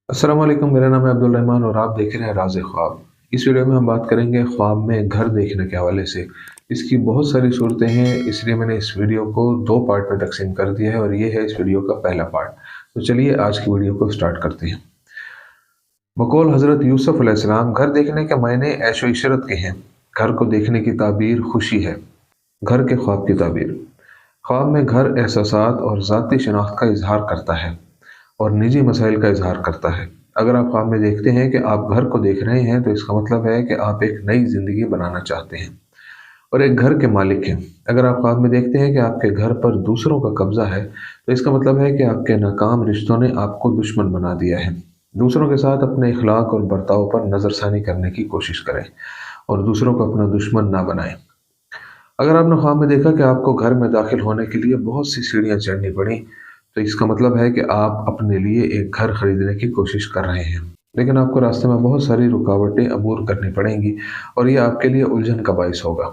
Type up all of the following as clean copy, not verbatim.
अस्सलाम वालेकुम। मेरा नाम है अब्दुल रहमान और आप देख रहे हैं राज़ ख्वाब। इस वीडियो में हम बात करेंगे ख्वाब में घर देखने के हवाले से। इसकी बहुत सारी सूरतें हैं, इसलिए मैंने इस वीडियो को दो पार्ट में तकसीम कर दिया है और ये है इस वीडियो का पहला पार्ट। तो चलिए आज की वीडियो को स्टार्ट करते हैं। बकौल हज़रत यूसुफ अलैहिस्सलाम, घर देखने के मायने ऐशो इशरत के हैं। घर को देखने की ताबीर खुशी है। घर के ख्वाब की ताबीर। ख्वाब में घर एहसासात और ज़ाती शनाख्त का इजहार करता है और निजी मसाइल का इजहार करता है। अगर आप ख्वाब में देखते हैं कि आप घर को देख रहे हैं तो इसका मतलब है कि आप एक नई ज़िंदगी बनाना चाहते हैं और एक घर के मालिक हैं। अगर आप ख्वाब में देखते हैं कि आपके घर पर दूसरों का कब्ज़ा है तो इसका मतलब है कि आपके नाकाम रिश्तों ने आपको दुश्मन बना दिया है। दूसरों के साथ अपने इखलाक और बर्ताव पर नज़रसानी करने की कोशिश करें और दूसरों को अपना दुश्मन ना बनाएं। अगर आपने ख्वाब में देखा कि आपको घर में दाखिल होने के लिए बहुत सी सीढ़ियाँ चढ़नी पड़ी तो इसका मतलब है कि आप अपने लिए एक घर खरीदने की कोशिश कर रहे हैं, लेकिन आपको रास्ते में बहुत सारी रुकावटें अबूर करनी पड़ेंगी और ये आपके लिए उलझन का बाइस होगा।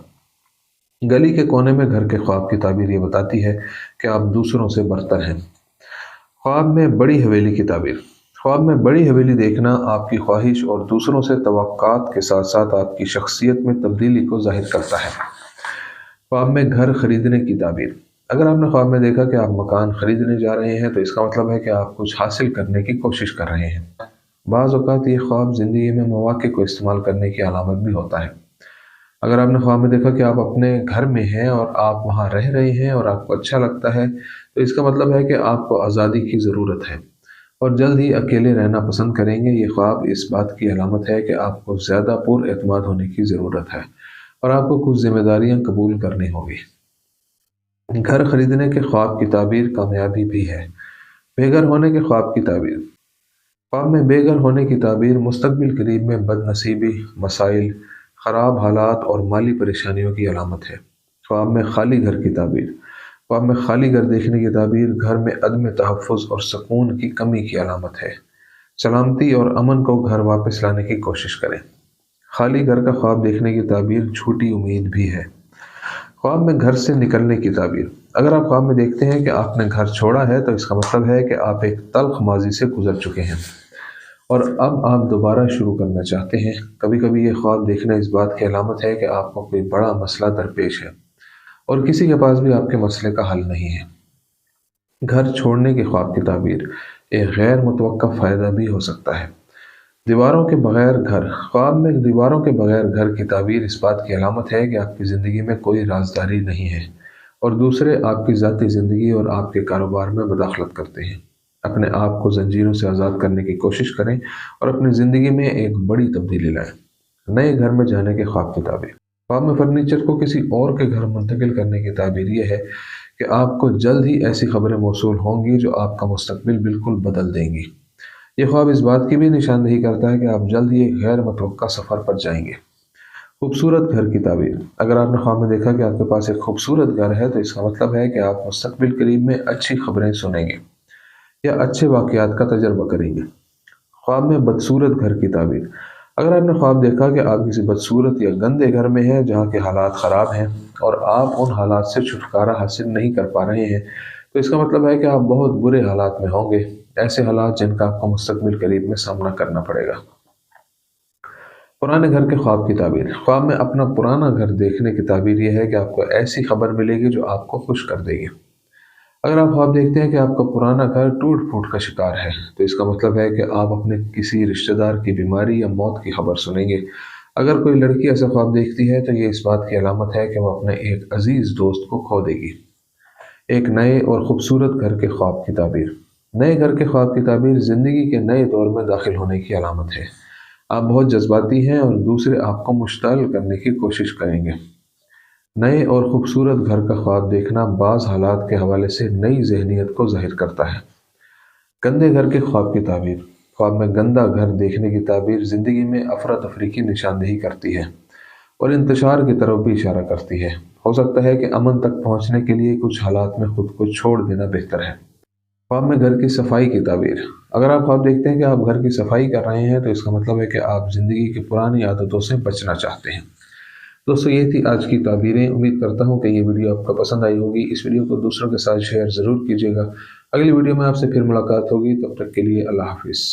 गली के कोने में घर के ख्वाब की ताबीर ये बताती है कि आप दूसरों से बरतर हैं। ख्वाब में बड़ी हवेली की ताबीर। ख्वाब में बड़ी हवेली देखना आपकी ख्वाहिश और दूसरों से तवक्कात के साथ साथ आपकी शख्सियत में तब्दीली को जाहिर करता है। ख्वाब में घर खरीदने की ताबीर। अगर आपने ख्वाब में देखा कि आप मकान खरीदने जा रहे हैं तो इसका मतलब है कि आप कुछ हासिल करने की कोशिश कर रहे हैं। बाज़ औक़ात ये ख्वाब ज़िंदगी में मौक़े को इस्तेमाल करने की अलामत भी होता है। अगर आपने ख्वाब में देखा कि आप अपने घर में हैं और आप वहाँ रह रहे हैं और आपको अच्छा लगता है तो इसका मतलब है कि आपको आज़ादी की ज़रूरत है और जल्द ही अकेले रहना पसंद करेंगे। ये ख्वाब इस बात की अलामत है कि आपको ज़्यादा पुरएतमाद होने की ज़रूरत है और आपको कुछ ज़िम्मेदारियाँ कबूल करनी होगी। घर खरीदने के ख्वाब की ताबीर कामयाबी भी है। बेघर होने के ख्वाब की ताबीर। ख्वाब में बेघर होने की ताबीर मुस्तकबिल करीब में बदनसीबी, मसाइल, ख़राब हालात और माली परेशानियों की अलामत है। ख्वाब में खाली घर की ताबीर। ख्वाब में खाली घर देखने की ताबीर घर में अदम तहफ़्फ़ुज़ और सुकून की कमी की अलामत है। सलामती और अमन को घर वापस लाने की कोशिश करें। खाली घर का ख्वाब देखने की ताबीर झूठी उम्मीद भी है। ख्वाब में घर से निकलने की ताबीर। अगर आप ख्वाब में देखते हैं कि आपने घर छोड़ा है तो इसका मतलब है कि आप एक तल्ख़ माज़ी से गुज़र चुके हैं और अब आप दोबारा शुरू करना चाहते हैं। कभी कभी ये ख्वाब देखना इस बात की अलामत है कि आपको कोई बड़ा मसला दरपेश है और किसी के पास भी आपके मसले का हल नहीं है। घर छोड़ने के ख्वाब की ताबीर एक गैर मुतवक्का फ़ायदा भी हो सकता है। दीवारों के बगैर घर। ख्वाब में दीवारों के बगैर घर की ताबीर इस बात की अलामत है कि आपकी ज़िंदगी में कोई राजदारी नहीं है और दूसरे आपकी ज़ाती ज़िंदगी और आपके कारोबार में मदाखलत करते हैं। अपने आप को जंजीरों से आज़ाद करने की कोशिश करें और अपनी ज़िंदगी में एक बड़ी तब्दीली लाएं। नए घर में जाने के ख्वाब की ताबीर। ख्वाब में फर्नीचर को किसी और के घर मुंतकिल करने की ताबीर यह है कि आपको जल्द ही ऐसी खबरें मौसूल होंगी जो आपका मुस्तकबिल बिल्कुल बदल देंगी। ये ख्वाब इस बात की भी निशानदही करता है कि आप जल्द ही एक गैर मुतवक्का सफ़र पर जाएंगे। खूबसूरत घर की ताबीर। अगर आपने ख्वाब में देखा कि आपके पास एक खूबसूरत घर है तो इसका मतलब है कि आप मुस्तकबिल करीब में अच्छी खबरें सुनेंगे या अच्छे वाक़यात का तजर्बा करेंगे। ख्वाब में बदसूरत घर की ताबीर। अगर आपने ख्वाब देखा कि आप किसी बदसूरत या गंदे घर में हैं जहाँ के हालात ख़राब हैं और आप उन हालात से छुटकारा हासिल नहीं कर पा रहे हैं तो इसका मतलब है कि आप बहुत बुरे हालात में होंगे, ऐसे हालात जिनका आपको मुस्तकबिल करीब में सामना करना पड़ेगा। पुराने घर के ख्वाब की ताबीर। ख्वाब में अपना पुराना घर देखने की ताबीर यह है कि आपको ऐसी खबर मिलेगी जो आपको खुश कर देगी। अगर आप ख्वाब देखते हैं कि आपका पुराना घर टूट फूट का शिकार है तो इसका मतलब है कि आप अपने किसी रिश्तेदार की बीमारी या मौत की खबर सुनेंगे। अगर कोई लड़की ऐसा ख्वाब देखती है तो ये इस बात की अलामत है कि वह अपने एक अजीज़ दोस्त को खो देगी। एक नए और ख़ूबसूरत घर के ख्वाब की ताबीर। नए घर के ख्वाब की ताबीर ज़िंदगी के नए दौर में दाखिल होने की अलामत है। आप बहुत जज्बाती हैं और दूसरे आपको मुश्ताल करने की कोशिश करेंगे। नए और ख़ूबसूरत घर का ख्वाब देखना बाज़ हालात के हवाले से नई ज़हनियत को ज़ाहिर करता है। गंदे घर के ख्वाब की ताबीर। ख्वाब में गंदा घर देखने की ताबीर ज़िंदगी में अफरा तफरी की निशानदही करती है और इंतशार की तरफ भी इशारा करती है। हो सकता है कि अमन तक पहुँचने के लिए कुछ हालात में खुद को छोड़ देना बेहतर है। ख्वाब में घर की सफाई की ताबीर। अगर आप ख्वाब देखते हैं कि आप घर की सफाई कर रहे हैं तो इसका मतलब है कि आप ज़िंदगी की पुरानी आदतों से बचना चाहते हैं। दोस्तों, ये थी आज की ताबीरें। उम्मीद करता हूँ कि ये वीडियो आपको पसंद आई होगी। इस वीडियो को दूसरों के साथ शेयर ज़रूर कीजिएगा। अगली वीडियो में आपसे फिर मुलाकात होगी, तब तक के लिए अल्लाह हाफ़िज़।